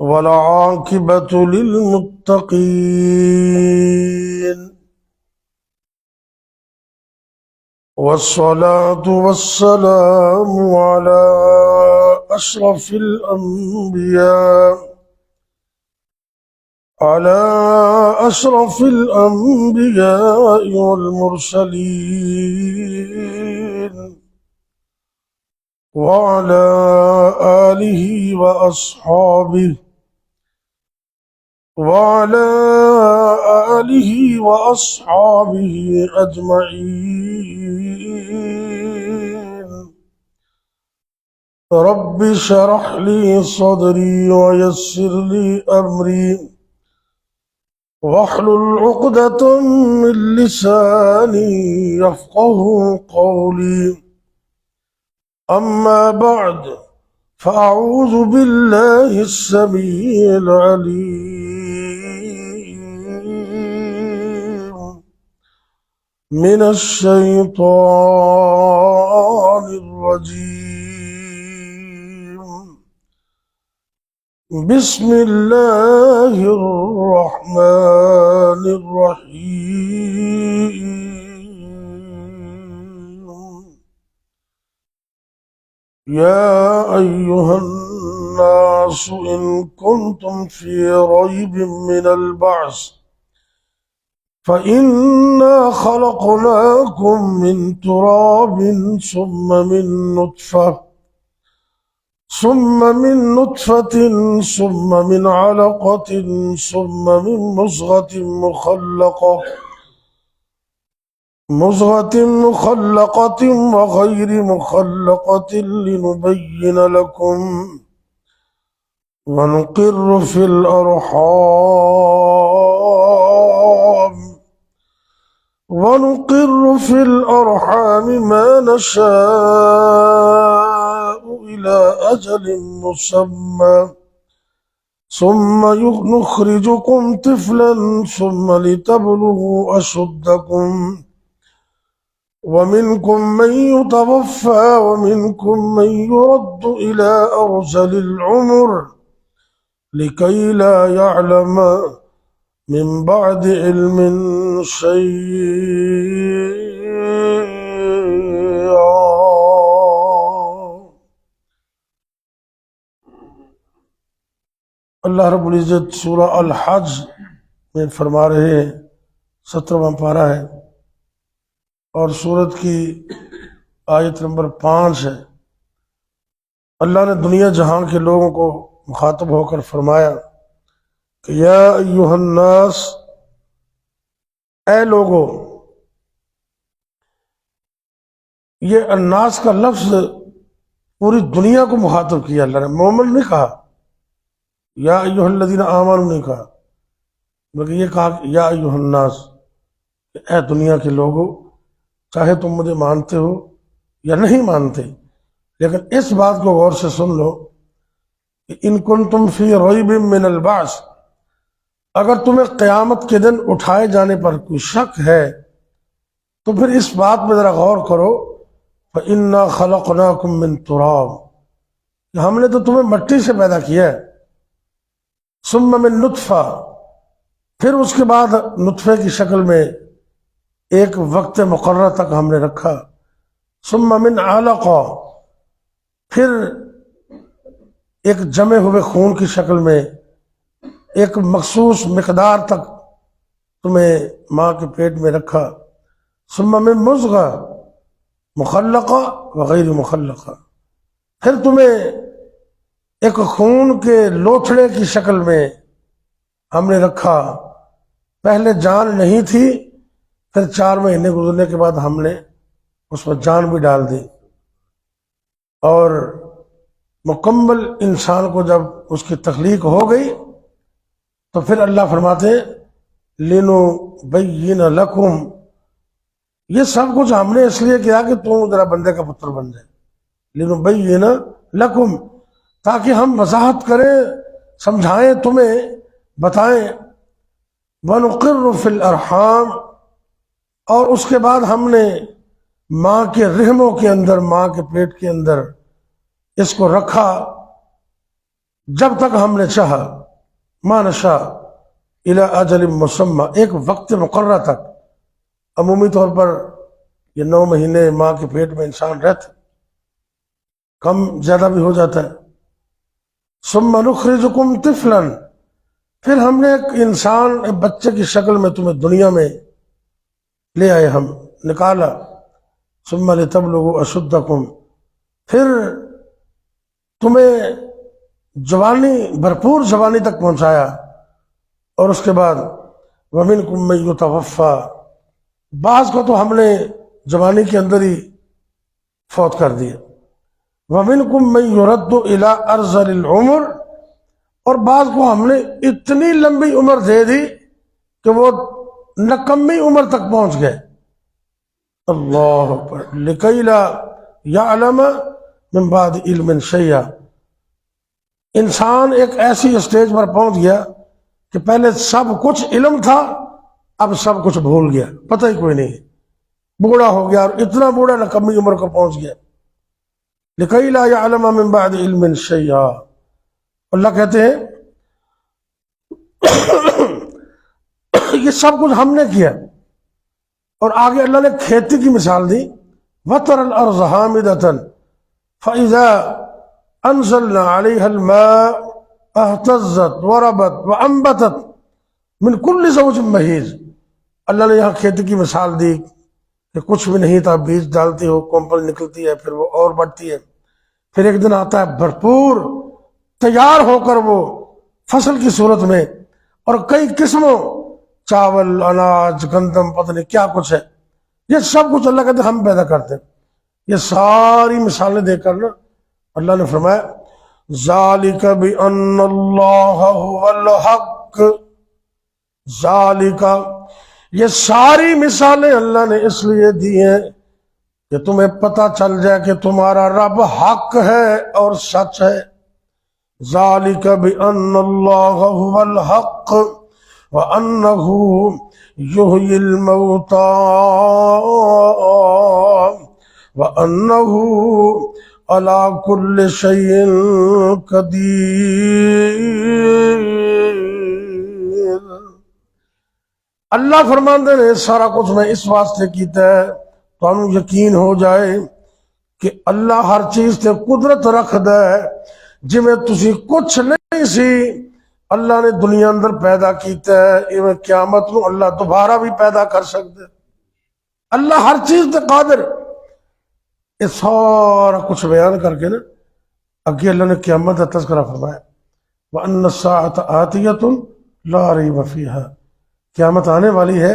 والعاقبة للمتقين، والصلاة والسلام على أشرف الأنبياء والمرسلين، وعلى آله وأصحابه أجمعين. رب اشرح لي صدري ويسر لي أمري واحلل عقدة من لساني يفقه قولي. أما بعد، فأعوذ بالله السميع العليم من الشيطان الرجيم. بسم الله الرحمن الرحيم. يا أيها الناس إن كنتم في ريب من البعث فإنا خلقناكم من تراب ثم من نطفة ثم من علقة ثم من مضغة مخلقة وغير مخلقة لنبين لكم ونقر في الأرحام ما نشاء إلى أجل مسمى ثم نخرجكم طفلا ثم لتبلغوا أشدكم، ومنكم من يتوفى ومنكم من يرد إلى أرذل العمر لكي لا يعلم من بعد علم شيئا. اللہ رب العزت سورہ الحج میں فرما رہے ہیں، 17واں پارہ ہے اور سورت کی آیت نمبر 5 ہے۔ اللہ نے دنیا جہاں کے لوگوں کو مخاطب ہو کر فرمایا کہ یا ایہا الناس، اے لوگو۔ یہ الناس کا لفظ پوری دنیا کو مخاطب کیا اللہ نے، مومن نہیں کہا، یا ایہا الذین آمنوا نہیں کہا، بلکہ یہ کہا کہ یا ایہا الناس، اے دنیا کے لوگو، چاہے تم مجھے مانتے ہو یا نہیں مانتے، لیکن اس بات کو غور سے سن لو کہ ان کنتم فی ریب من البعث، اگر تمہیں قیامت کے دن اٹھائے جانے پر کوئی شک ہے تو پھر اس بات میں ذرا غور کرو، فَإِنَّا خَلَقْنَاكُم مِّن تُرَابٍ، کہ ہم نے تو تمہیں مٹی سے پیدا کیا ہے، ثُمَّ مِن نُطْفَةٍ، پھر اس کے بعد نطفے کی شکل میں ایک وقت مقررہ تک ہم نے رکھا، ثم من علقہ، پھر ایک جمے ہوئے خون کی شکل میں ایک مخصوص مقدار تک تمہیں ماں کے پیٹ میں رکھا، ثم من مضغہ مخلقہ وغیر مخلقہ، پھر تمہیں ایک خون کے لوتھڑے کی شکل میں ہم نے رکھا، پہلے جان نہیں تھی، پھر 4 مہینے گزرنے کے بعد ہم نے اس میں جان بھی ڈال دی، اور مکمل انسان کو جب اس کی تخلیق ہو گئی تو پھر اللہ فرماتے ہیں لِنُبَيِّنَ لَكُمْ، یہ سب کچھ ہم نے اس لیے کیا کہ تم ذرا بندے کا پتر بن جائے، لِنُبَيِّنَ لَكُمْ، تاکہ ہم وضاحت کریں، سمجھائیں، تمہیں بتائیں، وَنُقِرُّ فِي الْأَرْحَامِ، اور اس کے بعد ہم نے ماں کے رحموں کے اندر، ماں کے پیٹ کے اندر اس کو رکھا جب تک ہم نے چاہا، ما نشاء الی اجل مسمى، ایک وقت مقررہ تک۔ عمومی طور پر یہ 9 مہینے ماں کے پیٹ میں انسان رہتا، کم زیادہ بھی ہو جاتا ہے۔ ثم نخرجکم طفلا، پھر ہم نے ایک انسان، ایک بچے کی شکل میں تمہیں دنیا میں لے آئے، ہم نکالا۔ ثم لتبلغوا اشدکم، پھر تمہیں جوانی، بھرپور جوانی تک پہنچایا، اور اس کے بعد ومنکم من یتوفی، بعض کو تو ہم نے جوانی کے اندر ہی فوت کر دیا۔ ومنکم من یرد الی ارذل العمر، اور بعض کو ہم نے اتنی لمبی عمر دے دی کہ وہ نکمی عمر تک پہنچ گئے۔ اللہ اکبر، لکی لا یعلم من بعد علم شیئا، انسان ایک ایسی اسٹیج پر پہنچ گیا کہ پہلے سب کچھ علم تھا، اب سب کچھ بھول گیا، پتہ ہی کوئی نہیں، بوڑھا ہو گیا، اور اتنا بوڑھا نکمی عمر کو پہنچ گیا۔ لکی لا یعلم من بعد علم شیئا، اللہ کہتے ہیں یہ سب کچھ ہم نے کیا۔ اور آگے اللہ نے کھیتی کی مثال دی، وَتَرَى الْأَرْضَ حَامِدَةً فَإِذَا أَنزَلْنَا عَلَيْهَا الْمَاءَ اهْتَزَّتْ وَرَبَتْ وَأَنبَتَتْ مِنْ كُلِّ زَوْجٍ بَهِيجٍ، اللہ نے یہاں کھیتی کی مثال دی کہ کچھ بھی نہیں تھا، بیج ڈالتے ہو، کمپل نکلتی ہے، پھر وہ اور بڑھتی ہے، پھر ایک دن آتا ہے بھرپور تیار ہو کر وہ فصل کی صورت میں، اور کئی قسموں، چاول، اناج، گندم، پتہ نہیں کیا کچھ ہے، یہ سب کچھ اللہ کہتے ہیں ہم پیدا کرتے ہیں۔ یہ ساری مثالیں دے کر نا اللہ نے فرمایا ذالک بأن اللہ هو الحق، ذالک، یہ ساری مثالیں اللہ نے اس لیے دی ہیں کہ تمہیں پتہ چل جائے کہ تمہارا رب حق ہے اور سچ ہے۔ ذالک بأن اللہ هو الحق وَأَنَّهُ يُحْيِي الْمَوْتَى وَأَنَّهُ عَلَى كُلِّ شَيْءٍ قدیر۔ اللہ فرماندے نے سارا کچھ میں اس واسطے کیتا ہے تو یقین ہو جائے کہ اللہ ہر چیز تے قدرت رکھ دے، جی میں تسی کچھ نہیں سی اللہ نے دنیا اندر پیدا کیتا ہے، ایویں قیامت نو اللہ دوبارہ بھی پیدا کر سکتے، اللہ ہر چیز تے قادر۔ یہ سارا کچھ بیان کر کے نا اگے اللہ نے قیامت کا تذکرہ فرمایا وَأَنَّ السَّاعَةَ آتِيَةٌ لَا رَيْبَ فِيهَا، قیامت آنے والی ہے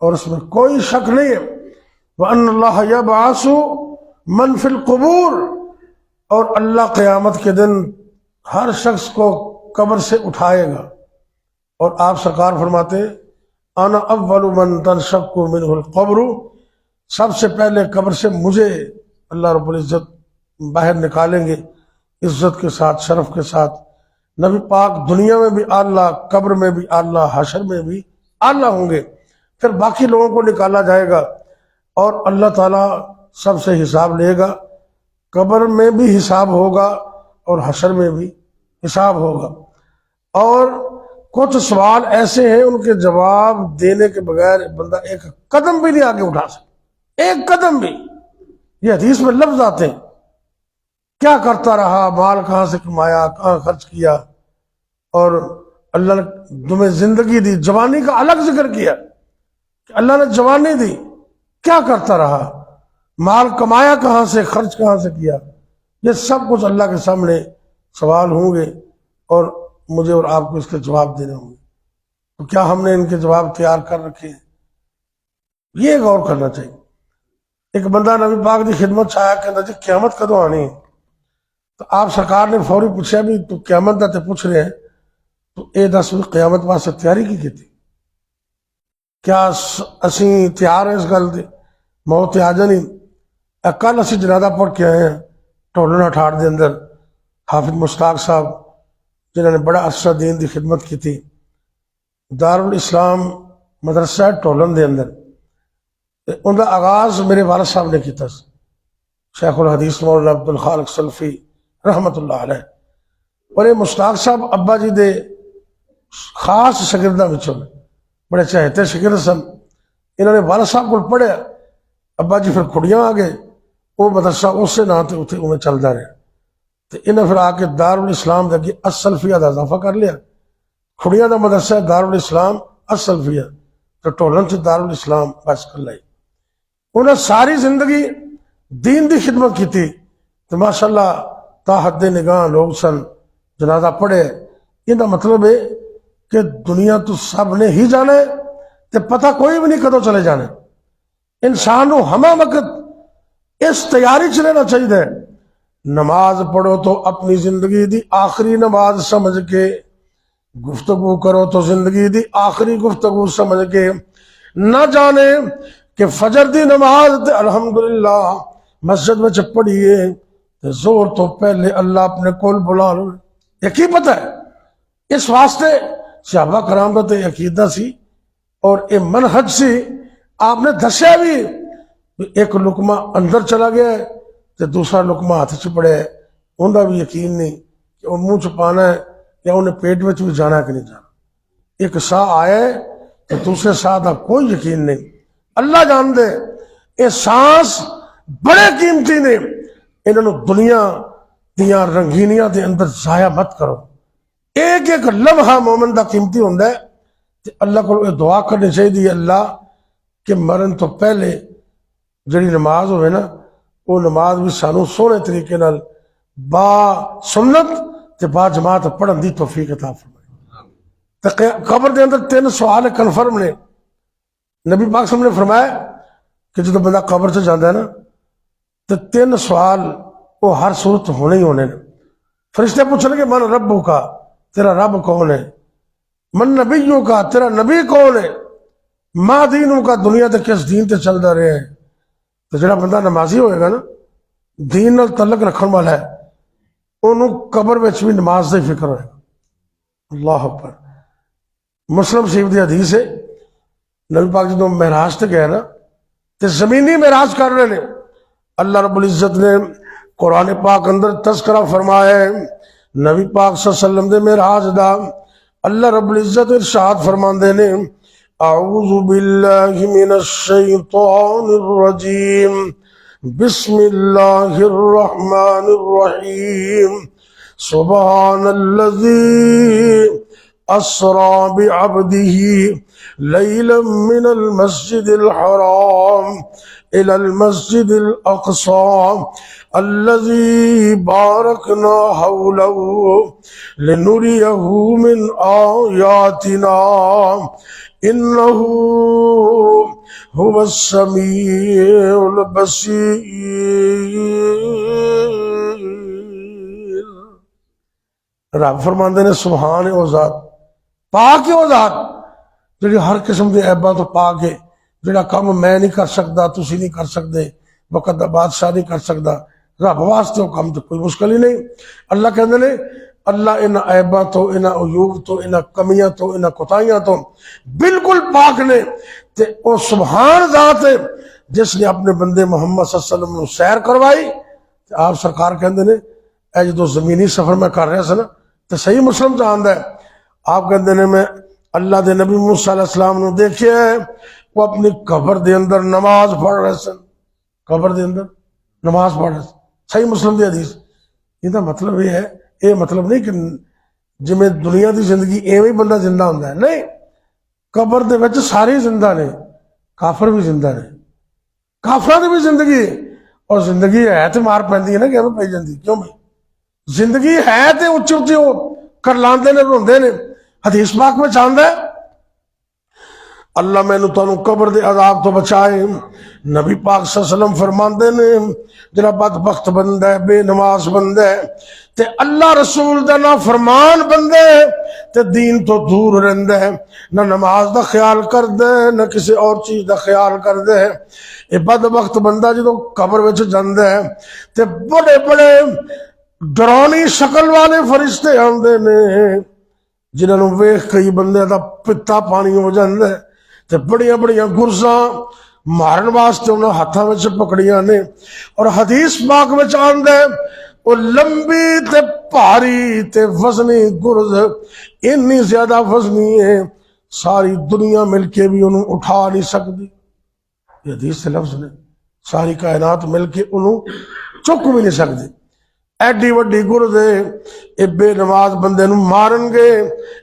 اور اس میں کوئی شک نہیں ہے۔ وَأَنَّ اللَّهَ يَبْعَثُ مَنْ فِي الْقُبُورِ، اور اللہ قیامت کے دن ہر شخص کو قبر سے اٹھائے گا، اور آپ سرکار فرماتے ہیں انا اول من تنشق منہ القبر، سب سے پہلے قبر سے مجھے اللہ رب العزت باہر نکالیں گے، عزت کے ساتھ، شرف کے ساتھ۔ نبی پاک دنیا میں بھی اعلیٰ، قبر میں بھی اعلیٰ، حشر میں بھی اعلیٰ ہوں گے، پھر باقی لوگوں کو نکالا جائے گا اور اللہ تعالیٰ سب سے حساب لے گا، قبر میں بھی حساب ہوگا اور حشر میں بھی حساب ہوگا۔ اور کچھ سوال ایسے ہیں ان کے جواب دینے کے بغیر بندہ ایک قدم بھی نہیں آگے اٹھا سکتا، ایک قدم بھی۔ یہ حدیث میں لفظ آتے ہیں، کیا کرتا رہا، مال کہاں سے کمایا، کہاں خرچ کیا، اور اللہ نے تمہیں زندگی دی، جوانی کا الگ ذکر کیا کہ اللہ نے جوانی دی، کیا کرتا رہا، مال کمایا کہاں سے، خرچ کہاں سے کیا، یہ سب کچھ اللہ کے سامنے سوال ہوں گے اور مجھے اور آپ کو اس کے جواب دینے ہوں گے۔ تو کیا ہم نے ان کے جواب تیار کر رکھے ہیں؟ یہ غور کرنا چاہیے۔ ایک بندہ نبی پاک کی خدمت آیا کہ جی قیامت کدوں آنی ہے، تو آپ سرکار نے فوری پوچھا بھی تو قیامت دا تے پوچھ رہے ہیں تو اے دس بھی قیامت واسطے تیاری کی تھی، کیا اسی تیار ہیں اس گل دے؟ موت آ جانی۔ کل اسی جنازہ پڑھ کے آئے ہیں ٹولنا ٹھاڑ دے اندر، حافظ مشتاق صاحب جنہوں نے بڑا عرصہ دین دی خدمت کی تھی، دارالاسلام مدرسہ ٹولن دے اندر ان کا آغاز میرے والد صاحب نے کیا، شیخ الحدیث مولانا عبد الخالق سلفی رحمت اللہ علیہ، اور یہ مشتاق صاحب ابا جی دے خاص شاگرداں وچوں بڑے چہتے شاگرد سن۔ انہوں نے والد صاحب کو پڑھیا، ابا جی پھر کھڑیاں آ گئے، وہ مدرسہ اسے نام تے اتنے انہیں چلتا رہا، تو انہیں پھر آ کے دارالاسلام دے اگے السلفیہ دا اضافہ کر لیا۔ کھڑیاں دا مدرسہ ہے دارالاسلام السلفیہ، تو ٹولن سے دارالاسلام بس کر لائی۔ انہیں ساری زندگی دین دی خدمت کی تھی، تو ماشاءاللہ تا حد نگاہ لوگ سن، جنازہ پڑھے۔ یہ دا مطلب ہے کہ دنیا تو سب نے ہی جانے، تے پتہ کوئی بھی نہیں کدو چلے جانے۔ انسان کو ہمہ وقت اس تیاری چ لینا چاہیے، نماز پڑھو تو اپنی زندگی دی آخری نماز سمجھ کے، گفتگو کرو تو زندگی دی آخری گفتگو سمجھ کے، نہ جانے کہ فجر دی نماز تے الحمدللہ مسجد میں پڑھیے تے زور تو پہلے اللہ اپنے کول بلا لو۔ یہ کی پتہ ہے؟ اس واسطے صحابہ کرام کا تے عقیدہ سی اور یہ منہج سی، آپ نے دسیا بھی ایک لقمہ اندر چلا گیا ہے تے دوسرا لقمہ ہاتھ چ پڑے ہے، ان کا بھی یقین نہیں کہ وہ منہ چ پانا ہے یا انہیں پیٹ میں بھی جانا ہے کہ نہیں جانا۔ ایک سا آئے تو دوسرے سا کا کوئی یقین نہیں، اللہ جان دے۔ یہ سانس بڑے قیمتی نے، انہوں دنیا دیا رنگینیاں دے اندر ضائع مت کرو۔ ایک ایک لمحہ مومن دا قیمتی ہوندہ ہے، تے اللہ کو دعا کرنی چاہیے اللہ کہ مرن تو پہلے جڑی نماز ہوئے نا، وہ نماز بھی سانو سونے طریقے نال با سنت تے با جماعت پڑھن دی توفیق عطا فرمائے۔ قبر دے اندر 3 سوال کنفرم نے۔ نبی پاک صلی اللہ علیہ وسلم نے فرمایا کہ جب بندہ قبر سے جاندہ ہے نا تو 3 سوال وہ ہر صورت ہونے ہی ہونے۔ فرشتے پوچھنے کہ من ربو کا، تیرا رب کون ہے؟ من نبیوں کا، تیرا نبی کون ہے؟ ما دینوں کا، دنیا تے کس دین تے چل رہے ہیں۔ تو جڑا بندہ نمازی ہوئے گا نا، دین نال تعلق رکھن والا ہے، انہوں قبر وچ بھی نماز دے فکر ہوئے گا۔ اللہ اکبر۔ مسلم شریف دی حدیث ہے، نبی پاک جدوں معراج تے گئے نا تے زمینی معراج کر رہے نے، اللہ رب العزت نے قرآن پاک اندر تذکرہ فرمایا ہے نبی پاک صلی اللہ علیہ وسلم دے معراج دا۔ اللہ رب العزت ارشاد فرماندے نے اعوذ باللہ من الشیطان الرجیم بسم اللہ الرحمن الرحیم سبحان الذی اسرا بعبده لیلا من المسجد الحرام الى المسجد الاقصى الذي باركنا حوله لنريه من آياتنا إنه هو السميع البصير۔ رب فرماندے نے سبحان او ذات، پاک ہے او ذات جڑی ہر قسم دے عیباں تو پاک ہے، جڑا کام میں نہیں کر سکتا، تسی نہیں کر سکتے، وقت دا بادشاہ نہیں کر سکتا، رب واسطے وہ کام تو کوئی مشکل ہی نہیں۔ اللہ کہندے نے اللہ انہاں عیباں تو، انہاں عیوب تو، انہاں کمیاں تو، انہاں کوتاہیاں تو بالکل پاک نے، تے او سبحان ذات ہے جس نے اپنے بندے محمد صلی اللہ علیہ وسلم نے سیر کروائی۔ آپ سرکار کہندے نے اے جدوں زمینی سفر میں کر رہا سا نا تے صحیح مسلم جاندا ہے، آپ کہندے نے میں اللہ دے نبی موسیٰ علیہ السلام نے دیکھیا ہے وہ اپنی قبر دے اندر نماز پڑھ رہے سن، قبر دے اندر نماز پڑھ رہے سن، صحیح مسلم دی حدیث۔ یہ مطلب یہ ہے، یہ مطلب نہیں کہ جی میں دنیا دی زندگی ایویں بندہ زندہ ہوتا ہے، نہیں، قبر دے وچ سارے زندہ نے، کافر بھی زندہ نے، کافراں دی بھی زندگی ہے، اور زندگی ہے تے مار پیندی ہے نا، کہ پی جاندی کیوں بھائی؟ زندگی ہے تے اچھی اچھی وہ کر لاندے نے، روندے نے۔ حدیث پاک میں چاہتا ہے اللہ میں تانوں قبر دے عذاب تو بچائے۔ نبی پاک صلی اللہ علیہ وسلم فرماندے نے جڑا بدبخت بندہ ہے، بے نماز بندہ ہے تے اللہ رسول دا نہ فرمان بندہ ہے تے دین تو دور رہندا ہے، نہ نماز دا خیال کردا ہے نہ کسی اور چیز دا خیال کردا ہے۔ یہ بدبخت بندہ جدوں قبر وچ جاندا ہے تے بڑے بڑے ڈرانی شکل والے فرشتے آندے نے جنہاں نوں ویکھ کئی بندے دا پتا پانی ہو جاندا ہے تے بڑیاں بڑیاں گرزاں مارن واسطے انہوں ہاتھوں میں پکڑیاں نے، اور حدیث پاک میں آندا ہے وہ لمبی تے بھاری تے وزنی گرز، اتنی زیادہ وزنی ہے ساری دنیا مل کے بھی انہوں اٹھا نہیں سکتی. یہ حدیث سے لفظ نے، ساری کائنات مل کے انہوں چک بھی نہیں سکتی. ایڈی وڈی گرد ہے، اے بے نماز بندے نو مارن گے،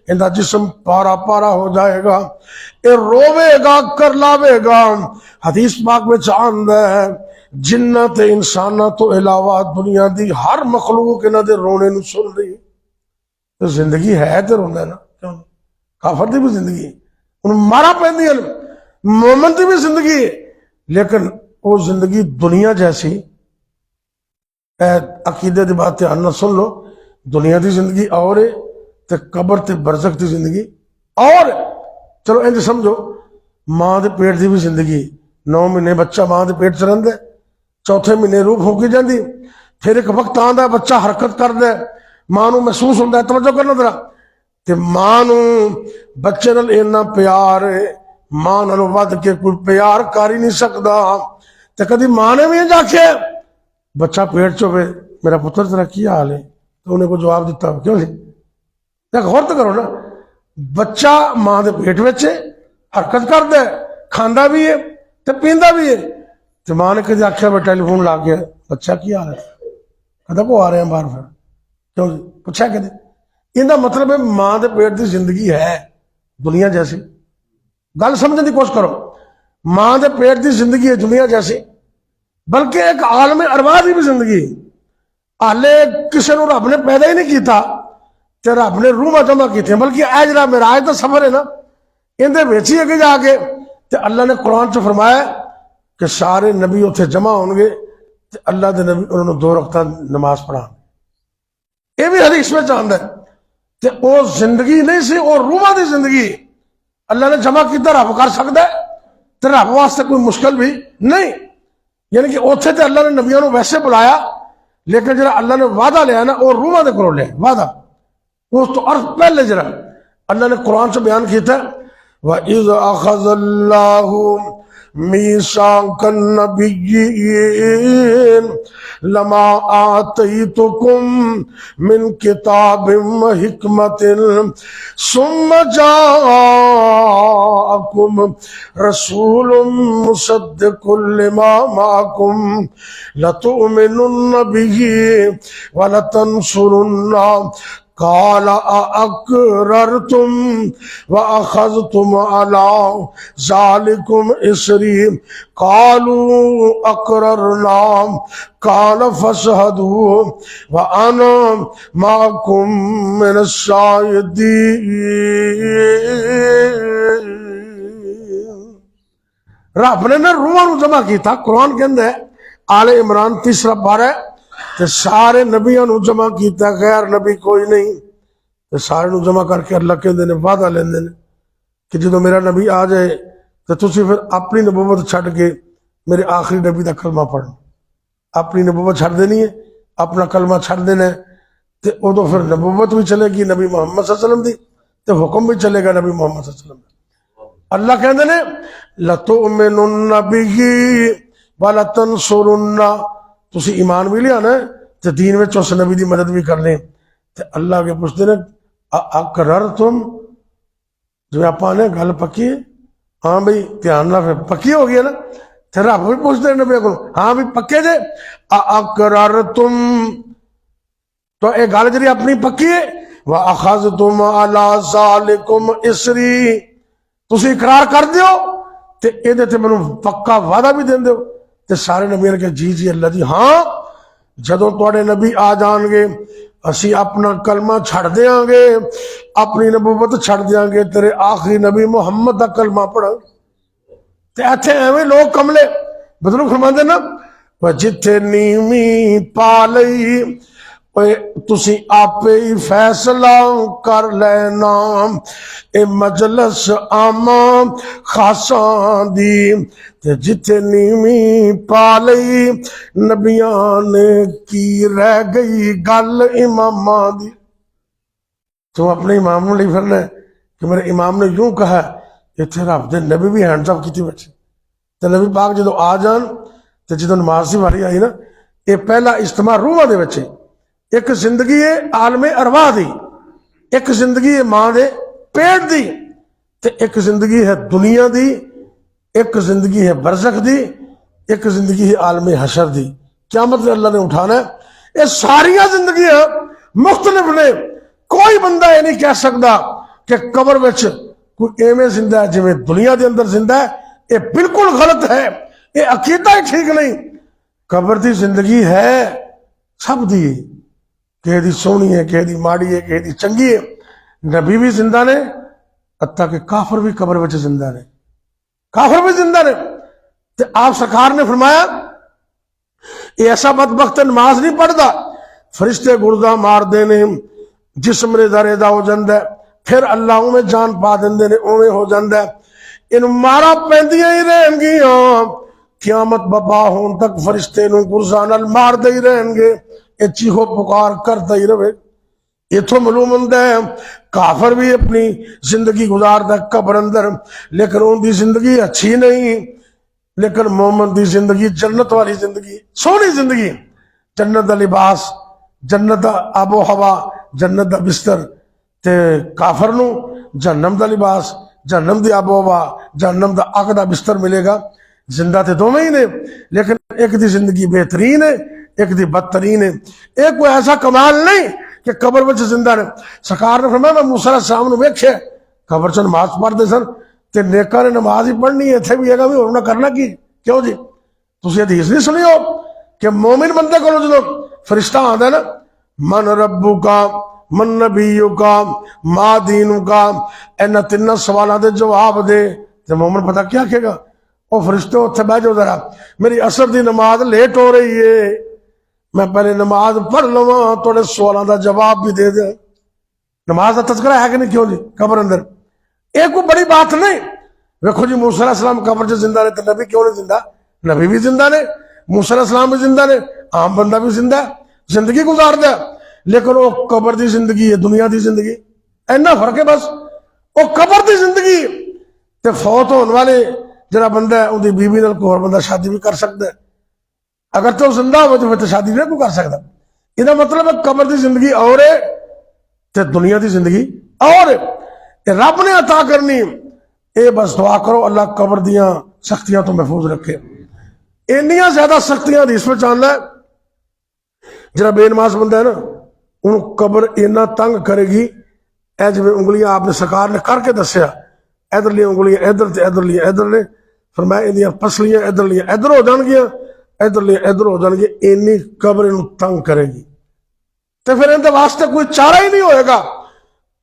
اندا جسم پارا پارا ہو جائے گا، اے روے گا کر لاوے گا. حدیث پاک میں آندا ہے جنت انساناں تو علاوہ دنیا دی ہر مخلوق انہاں دے رونے نو سن رہی ہے. تو زندگی ہے تے روندا ہے نا، کیوں نہیں؟ کافر دی بھی زندگی ہے، انہوں مارا پیندی ہے، مومن دی بھی زندگی ہے، لیکن وہ زندگی دنیا جیسی، عقیدے دی بات دھیان نہ سن لو، دنیا دی زندگی اور ہے تے قبر تے برزخ دی زندگی اور ہے. چلو انج سمجھو ماں دے پیٹ دی بھی زندگی، 9 مہینے بچہ ماں دے پیٹ چ رہندا ہے، چوتھے مہینے روح پھونکی جاندی، پھر ایک وقت آندا ہے بچہ حرکت کردا ہے، ماں نو محسوس ہوندا ہے. توجہ کرنا ذرا، تے ماں نو بچے نال اتنا پیار ہے، ماں نالوں ود کے کوئی پیار کر ہی نہیں سکدا. تے کدی ماں نے بھی آکھیا بچہ پیٹ چوے میرا پتر تیرا کی حال ہے، تو انہیں کو جواب دیتا کیوں نہیں؟ غور تو کرو نا، بچہ ماں دے پیٹ وچ حرکت کردا ہے، کھاندا بھی ہے تے پیندا بھی ہے، تے ماں نے کدی آکھیا میں ٹیلی فون لا کے بچہ کی حال ہے، کہتا کو آ رہے ہیں باہر، پھر کیوں پوچھا کدی؟ یہ مطلب ہے ماں دے پیٹ دی زندگی ہے دنیا جیسی. گل سمجھنے کی کوشش کرو، ماں دے پیٹ دی زندگی ہے دنیا جیسی، بلکہ ایک عالم ارواح دی بھی زندگی. حالے کسی نو رب نے پیدا ہی نہیں کیتا تے رب نے روحاں جمع کیتیاں، بلکہ اے جڑا معراج دا سفر ہے نا، اندے وچ ہی اگے جا کے تے اللہ نے قرآن چ فرمایا کہ سارے نبی اتنے جمع ہون گے تے اللہ دے نبی انہوں نے 2 رکعت نماز پڑھان. یہ بھی حدیث میں آندا ہے. تے او زندگی نہیں سی، او روحاں دی زندگی اللہ نے جمع کیتا. رب کر سکدا ہے تے رب واسطے کوئی مشکل بھی نہیں. یعنی کہ اوتھے تے اللہ نے نبیوں نو ویسے بلایا، لیکن جڑا اللہ نے وعدہ لیا نا وہ روحاں دے کولوں لیا وعدہ. اس تو عرض پہلے جڑا اللہ نے قرآن سے بیان کیتا ہے وَإِذْ أَخَذَ اللَّهُ مِيثَاقَ النَّبِيِّينَ لَمَا آتَيْتُكُم مِّن كِتَابٍ وَحِكْمَةٍ ثُمَّ جَاءَكُمْ رَسُولٌ مُصَدِّقٌ لِّمَا مَعَكُمْ لَتُؤْمِنُنَّ بِهِ وَلَتَنصُرُنَّهُ قال أأقررتم وأخذتم على ذلكم إصري قالوا أقررنا قال فاشهدوا وأنا معكم من الشاهدين. رب نے روحاں نو جمع کیتا. قرآن کے اندر آل عمران 3 پارہ تے سارے نبیوں نو جمع کیتا، غیر نبی کوئی نہیں. تے سارے نو جمع کر کے اللہ کہندے نے وعدہ لیندے نے کہ جدو میرا نبی آ جائے تو تسی پھر اپنی نبوت چھڈ کے میرے آخری نبی دا کلمہ پڑھنا. اپنی نبوت چھڈ دینی ہے، اپنا کلمہ چھڈ دینا ہے، تے ادو پھر نبوت بھی چلے گی نبی محمد صلی اللہ علیہ وسلم دی، تے حکم بھی چلے گا نبی محمد صلی اللہ علیہ وسلم دا. اللہ کہندے نے لَتُؤْمِنُنَّ بِهِ وَلَتَنصُرُنَّ، تسی ایمان بھی لیا نا تے دین وچ اس نبی دی مدد بھی کرنے. تے اللہ کے پوچھتے نے اقررتم، جو آپ نے گل پکی ہے، ہاں بھئی دھیان نہ پھر پکی ہو گئی نا. تے رب بھی پوچھتے ہیں نبی کو، ہاں بھی پکے جے اقررتم، تو اے گل جی اپنی پکی ہے. وَأَخَذْتُمْ عَلَىٰ ذَلِكُمْ إِصْرِي، تسی اقرار کر دیو تے اے دے تے مینوں پکا وعدہ بھی دین دیو. تے سارے نبیوں نے کہا جی جی اللہ جی ہاں، جدوں تواڈے نبی آ جان گے اسی اپنا کلمہ چھڑ دیاں گے، اپنی نبوت چھڑ دیاں گے، تیرے آخری نبی محمد دا کلمہ پڑھاں. تے ایتھے ایویں لوگ کملے بزرگ فرماندے نا جتھے نیویں پا لئی تسی آپے ہی فیصلہ کر لینا، اے مجلس آما خاصاں دی. تے جتھے نیویں پا لئی نبیاں نے کی رہ گئی گل اماماں دی. تو اپنے امام نے پھرنا ہے کہ میرے امام نے یوں کہا، اتنے رب دے نبی بھی ہینڈز اپ کیتی بیٹھے. تو نبی پاک جدو آ جان تو جدو نماز کی واری آئی نا، یہ پہلا اجتماع روحاں دے وچ ہے۔ ایک زندگی ہے عالم ارواح دی، ایک زندگی ہے ماں دے پیٹ دی، تے ایک زندگی ہے دنیا دی، ایک زندگی ہے برزخ دی، ایک زندگی ہے عالم حشر دی۔ قیامت میں اللہ نے اٹھانا ہے۔ یہ ساریاں زندگیاں مختلف نے۔ کوئی بندہ یہ نہیں کہہ سکتا کہ قبر وچ کوئی ایویں زندہ ہے جویں دنیا دے اندر زندہ ہے، یہ بالکل غلط ہے، یہ عقیدہ ہی ٹھیک نہیں۔ قبر دی زندگی ہے سب دی، کہے دی سونی ہے، کہے دی ماڑی ہے، کہے دی چنگی ہے۔ نبی بھی زندہ نے، حتیٰ کہ کافر بھی قبر وچ زندہ نے، کافر بھی زندہ نے۔ تو آپ سرکار نے فرمایا یہ ایسا بدبخت نماز نہیں پڑھتا، فرشتے گردہ مار دینے، جسم نے دریدہ ہو جاندہ ہے، پھر اللہ میں جان پا دیندے نے اوے ہو جاندہ ہے۔ ان مارا پہندیاں ہی رہن گیاں، قیامت بپا ہون تک فرشتے نو گرزانل مار دے ہی رہن گے، یہ چیخو پکار کرتا ہی رہے۔ یہ تو معلوم ہے کافر بھی اپنی زندگی گزارتا ہے قبر اندر، لیکن ان دی زندگی اچھی نہیں۔ لیکن مومن دی زندگی جنت والی زندگی، سونی زندگی، جنت دا لباس، جنت دا آب و ہوا، جنت دا بستر۔ تے کافر نو جہنم دا لباس، جہنم دی آب و ہوا، جہنم دا اگ دا بستر ملے گا۔ زندہ تے دونوں ہی نے، لیکن ایک دی زندگی بہترین ہے، ایک دی بدترین ہے۔ ایک کوئی ایسا کمال نہیں کہ قبر وچ زندہ نے۔ سرکار نے فرمایا میں موسیٰ علیہ السلام نے ویکھیا قبر چ نماز پڑھتے سن، تے نیکاں نے نماز ہی پڑھنی ہے، ایتھے بھی ہے گا بھی انہوں نے کرنا کی کیوں جی؟ تسی حدیث نہیں سنی ہو کہ مومن بندے کو جدو فرشتہ آندا ہے نا، من ربک من نبیک ما دینک، انہاں تینوں سوالاں دے جواب دے، تے مومن پتہ کیا کہے گا؟ او فرشتے اتھے بیٹھ جاؤ ذرا، میری عصر دی نماز لیٹ ہو رہی ہے، میں پہلے نماز پڑھ لواں تھوڑے سوالاں دا جواب بھی دے دے۔ نماز کا تذکرہ ہے کہ نہیں؟ کیوں جی قبر اندر ایک کوئی بڑی بات نہیں۔ ویکھو جی موسیٰ علیہ السلام قبر سے زندہ رہے تو نبی کیوں نہیں زندہ؟ نبی بھی زندہ نے، موسیٰ علیہ السلام بھی زندہ نے، عام بندہ بھی زندہ ہے، زندگی گزار دیا، لیکن وہ قبر دی زندگی ہے، دنیا دی زندگی اینا فرق ہے بس۔ وہ قبر دی زندگی تے فوت ہونے والے جڑا بندہ ہے ان دی بیوی نال کوئی اور بندہ شادی بھی کر سکتا ہے، اگر تو زندہ ہو تو شادی نہیں کوئی کر سکتا۔ یہ مطلب ہے قبر دی زندگی اور ہے تے دنیا دی زندگی اور ہے۔ رب نے عطا کرنی، اے بس دعا کرو اللہ قبر دیاں سختیاں تو محفوظ رکھے۔ اینیاں زیادہ سختیاں حدیث میں چاہنا ہے، جڑا بے نماز بندہ ہے نا ان قبر اینا تنگ کرے گی، اے جو انگلیاں آپ نے سرکار نے کر کے دسیا، ادھر لیا انگلیاں ادھر تے ادھر لیا ادھر نے، فرمایا انہاں پسلیاں ادھر لیا ادھر ہو جان گیاں، ادھر لیا ادھر ہو جان گیا، اینی قبر انہوں تنگ کرے گی، تو پھر اندر واسطے کوئی چارہ ہی نہیں ہوئے گا۔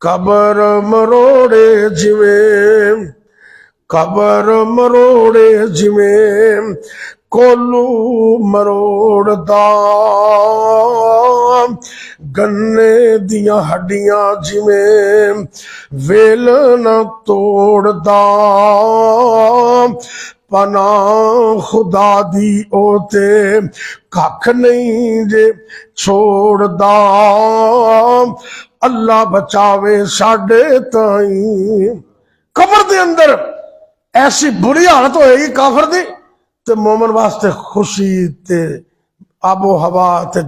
قبر مروڑے جویں، قبر مروڑے جویں کولو مروڑ دا، گنے دیاں ہڈیاں جویں ویل نہ توڑ دا، پناہ خدا دی اوتے کھک نہیں جے چھوڑ دا، اللہ بچاوے ساڈے تائیں۔ قبر دے اندر ایسی بری حالت ہوئے گی کافر دی، تے مومن واسطے خوشی تے آب و ہوا تے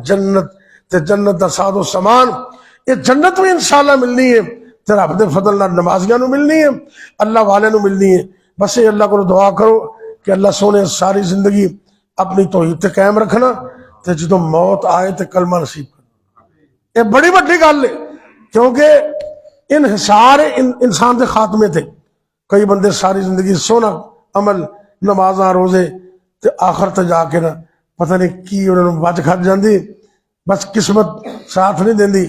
جنت دا ساد و سامان، یہ جنت بھی انشاءاللہ ملنی ہے، تے رب دے فضل نال نمازیاں نو ملنی ہے، اللہ والے نو ملنی ہے۔ بس یہ اللہ کو دعا کرو کہ اللہ سونے ساری زندگی اپنی توحید تے قائم رکھنا، تے جدو موت آئے تے کلمہ نصیب کرنا۔ یہ بڑی بڑی گل ہے، کیونکہ انحصار انسان دے خاتمے تھے۔ کئی بندے ساری زندگی سونا عمل نمازاں روزے تے آخر تے جا کے نا پتہ نہیں کی انہوں نے بچ کھٹ جاندی، بس قسمت ساتھ نہیں دیندی،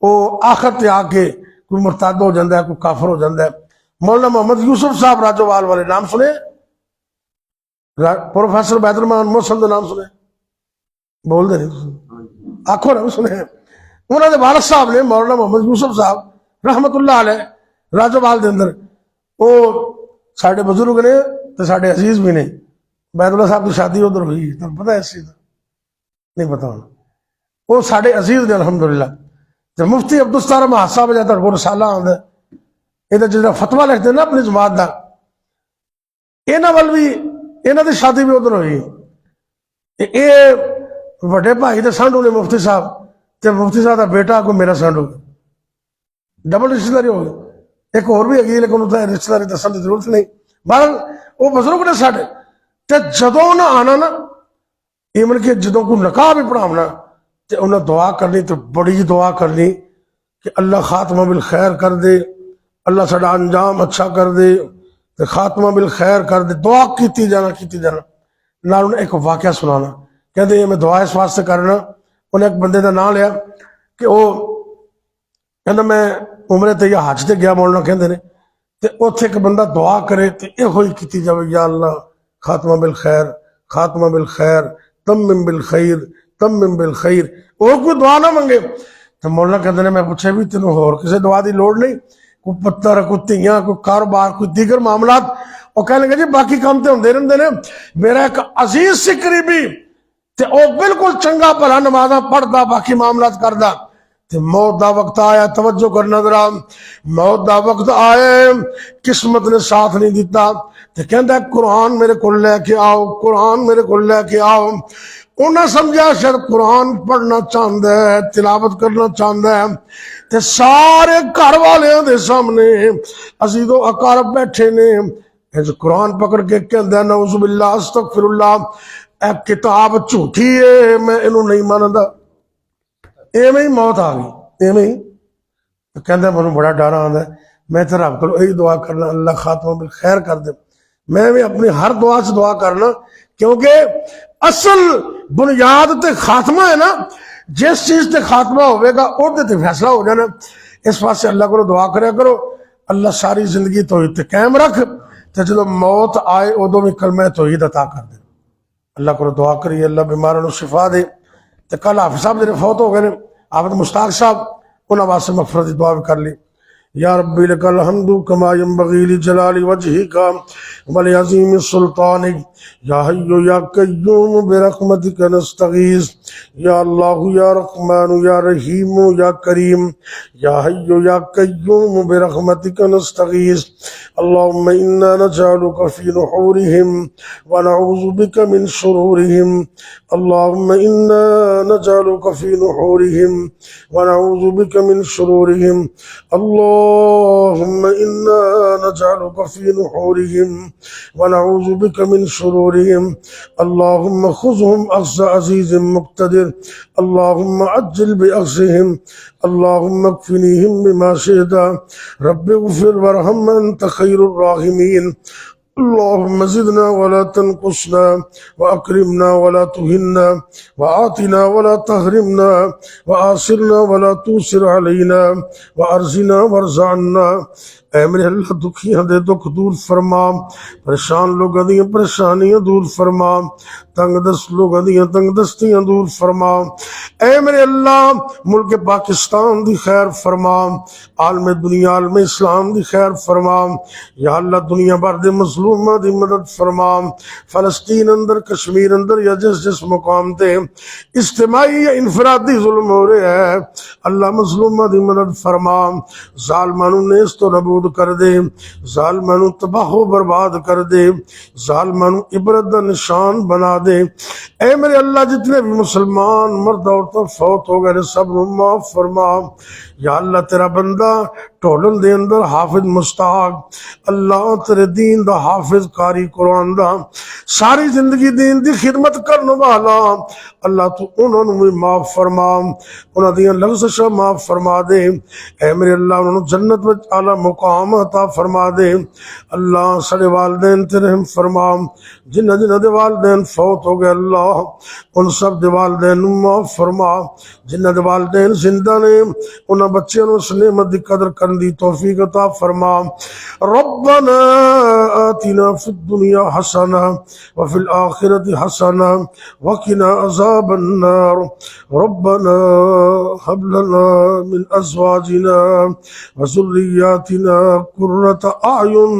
وہ آخر تے آ کے کوئی مرتد ہو جاندہ ہے، کوئی کافر ہو جاندہ ہے۔ مولانا محمد یوسف صاحب راجوال والے نام سنے؟ پروفیسر عبید الرحمان محسن دا نام سنے؟ بول دے نہیں آنکھوں نام سنے؟ انہوں نے والد صاحب نے مولانا محمد یوسف صاحب رحمت اللہ علیہ راجوال دے اندر، وہ ساڑھے بزرگ نے تو ساڑھے عزیز بھی نے۔ عبید اللہ صاحب کی شادی ادھر ہوئی، تو پتہ ہے اس چیز نہیں پتہ ہونا، وہ ساڑھے عزیز نے الحمدللہ۔ جب مفتی عبدالستار محمد صاحب جاتا ہے وہ رسالہ آندا ہے، یہ جڑا فتویٰ لکھتے ہیں نا اپنی جماعت دا، انہاں ول بھی انہاں دی شادی بھی ادھر ہوئی. یہ وڈے بھائی دے سنڈو نے مفتی صاحب تے مفتی صاحب دا بیٹا کو میرا سنڈ ہو گیا, ڈبل رشتے داری ہو گئی. ایک اور بھی ہے لیکن اتنا رشتے داری دسن کی ضرورت نہیں. بہرحال وہ بزرگ نے ساڈے تے جدوں انہاں آنا نا ایون کہ جدوں کوئی نکاح بھی پڑھاونا تے انہاں دعا کرنی تے بڑی دعا کرنی کہ اللہ خاتمہ بالخیر کر دے, اللہ ساڈا انجام اچھا کر دے تے خاتمہ بالخیر کر دے. دعا کیتی جانا نال انہیں ایک واقعہ سنانا. کہتے میں دعا اس واسطے کرنا. انہیں ایک بندے کا نام لیا کہ وہ کہنا میں عمرے تے یا حج تے گیا مولانا کہندے نے تے اوتھے ایک بندہ دعا کرے تے یہ ہوئی کیتی جاوے یا اللہ خاتمہ بالخیر خاتمہ بالخیر تمم بالخیر تمم بالخیر. اور کوئی دعا نہ منگے تو مولانا کہندے نے میں پوچھے بھی تینوں ہور کسی دعا دی لوڑ نہیں, کوئی پتر کوئی تیاں کوئی کاروبار کوئی دیگر معاملات. وہ کہنے لگے جی باقی کام تے ہوندے رہندے نے, میرا ایک عزیز سی قریبی تے او بالکل چنگا بھلا نمازاں پڑھدا باقی معاملات کردا تے موت دا وقت آیا. توجہ کرنا ذرا, موت دا وقت آئے قسمت نے ساتھ نہیں دیتا تے کہندا قرآن میرے کو لے کے آؤ قرآن میرے کو لے کے آؤ. انہاں سمجھا شاید قرآن پڑھنا چاہندا ہے تلاوت کرنا چاہندا ہے تے سارے گھر والیاں دے سامنے عزیز و اقارب بیٹھے نے. قرآن پکڑ کے کہندا نعوذ باللہ استغفر اللہ اے کتاب جھوٹھی ہے میں انہوں نہیں ماندا. ایویں ہی موت آ گئی ایویں ہی. کہندا مینوں بڑا ڈر آندا ہے میں تے رب کولوں یہی دعا کرنا اللہ خاتمہ بالخیر کر دے. میں بھی اپنی ہر دعا سے دعا کرنا کیونکہ اصل بنیاد تے خاتمہ ہے نا, جس چیز تے خاتمہ ہوئے گا اور تے فیصلہ ہو جانا. اس واسطے اللہ کو دعا کریا کرو اللہ ساری زندگی توحید تے قائم رکھ تے جدو موت آئے ادو بھی کلمہ توحید عطا کر دے. اللہ کو دعا کریے اللہ بیماروں کو شفا دے. تے کل حافظ صاحب جڑے فوت ہو گئے نے حافظ مشتاق صاحب انہاں واسطے مغفرت دی دعا بھی کر لی. یا ربی لک الحمد کما ینبغی لجلال وجہک ولعظیم سلطانک یا حی یا قیوم برحمتک نستغیث. یا اللہ یا رحمان یا رحیم یا کریم یا حی یا قیوم برحمتک نستغیث. اللہم انا نجعلک فی نحورہم ونعوذ بک من شرورہم. اللہم انا نجعلک فی نحورہم ونعوذ بک من شرورہم. اللہم انا نجعلک فی نحورہم ونعوذ بک من شرورہم. اللہم خذہم اخذ عزیز مقتدر. اللہم عجل بأخذہم. اللہم اکفنیہم بما شئت. رب اغفر ورحم انت خیر الراحمین. اللہم زدنا ولا تنقصنا واکرمنا ولا تہنا وآتنا ولا تحرمنا وآثرنا ولا توسر علینا وارزنا وارض عنا. اے میرے اللہ دکھیاں دے دکھ دور فرما, پریشان لوگاں دیاں پریشانیاں دور فرما, تنگ دست لوگاں دیاں تنگ دستیاں دور فرما. اے میرے اللہ ملک پاکستان دی خیر فرما, عالم دنیا عالم اسلام دی خیر فرما. یا اللہ دنیا بھر دے مظلوماں دی مدد فرما. فلسطین اندر کشمیر اندر یا جس مقام تے اجتماعی یا انفرادی ظلم ہو رہے ہے اللہ مظلوماں دی مدد فرما. ظالماں نوں نیست و نابود کر دے, ظالماں نوں تباہ و برباد کر دے, ظالماں نوں عبرت دا نشان بنا دے. اے میرے اللہ جتنے بھی مسلمان مرد عورتیں فوت ہو گئے سب نوں معاف فرما. یا اللہ تیرا بندہ ٹولن دے اندر حافظ مشتاق اللہ تیرے دین دا حافظ قاری قرآن دا ساری زندگی دین دی خدمت کرنے والا اللہ تو انہوں نے بھی معاف فرما, انہوں نے لغزشہ معاف فرما دے. اے میرے اللہ انہوں نے جنت میں اعلیٰ مقام عطا فرما دے. اللہ سارے والدین تے رحم فرما, جنہ دے والدین فوت ہو گئے اللہ ان سب دے والدین معاف فرما. جنہ دے والدین زندہ نے انہاں بچیاں نوں اس نعمت دی قدر کرن دی توفیق عطا فرما. ربنا آتنا فی الدنیا حسنہ وفی الآخرۃ حسنہ وقنا عذاب النار. ربنا هب لنا من ازواجنا وذرياتنا قرۃ اعین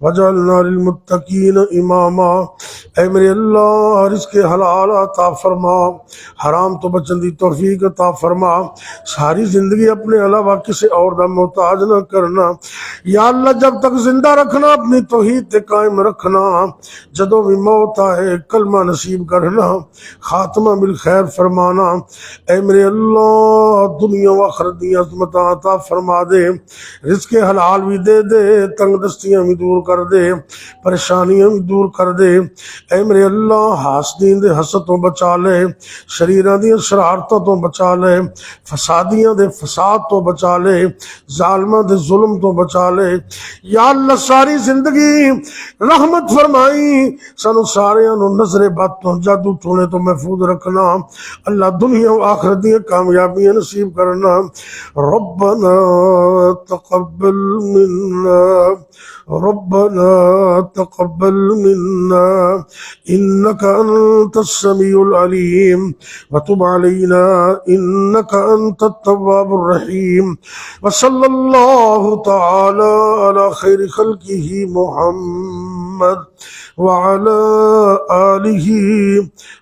وجعلنا للمتقین اماما۔ اے میرے اللہ رزق حلال عطا فرما، حرام تو بچن دی توفیق عطا فرما، ساری زندگی اپنے علاوہ کسی اور دا محتاج نہ کرنا یا اللہ، جب تک زندہ رکھنا اپنی توحید تے قائم رکھنا، جدوں بھی موت آئے کلمہ نصیب کرنا، خاتمہ بالخیر فرمانا۔ اے میرے اللہ دنیا و آخرت دی عظمتاں عطا فرما دے، رزق حلال بھی دے دے، تنگ دستیاں بھی دور کر دے، پریشانیاں بھی دور کر دے۔ اے میرے اللہ حاسدین دے حسد تو بچا لے، شریراں دی شرارتوں تو بچا لے، فسادیاں دے فساد تو بچا لے، ظالماں دے ظلم تو بچا لے یا اللہ۔ ساری زندگی رحمت فرمائی، سانو ساریاں نو نظر بد تو جادو ٹونے تو محفوظ رکھنا اللہ، دنیا و آخرت دی کامیابیاں نصیب کرنا۔ ربنا تقبل منا، ربنا تقبل منا انك انت السميع العليم وتب علينا انك انت التواب الرحيم، وصلى الله تعالى على خير خلقه محمد وعلى آله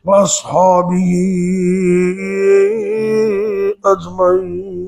وأصحابه أجمعين۔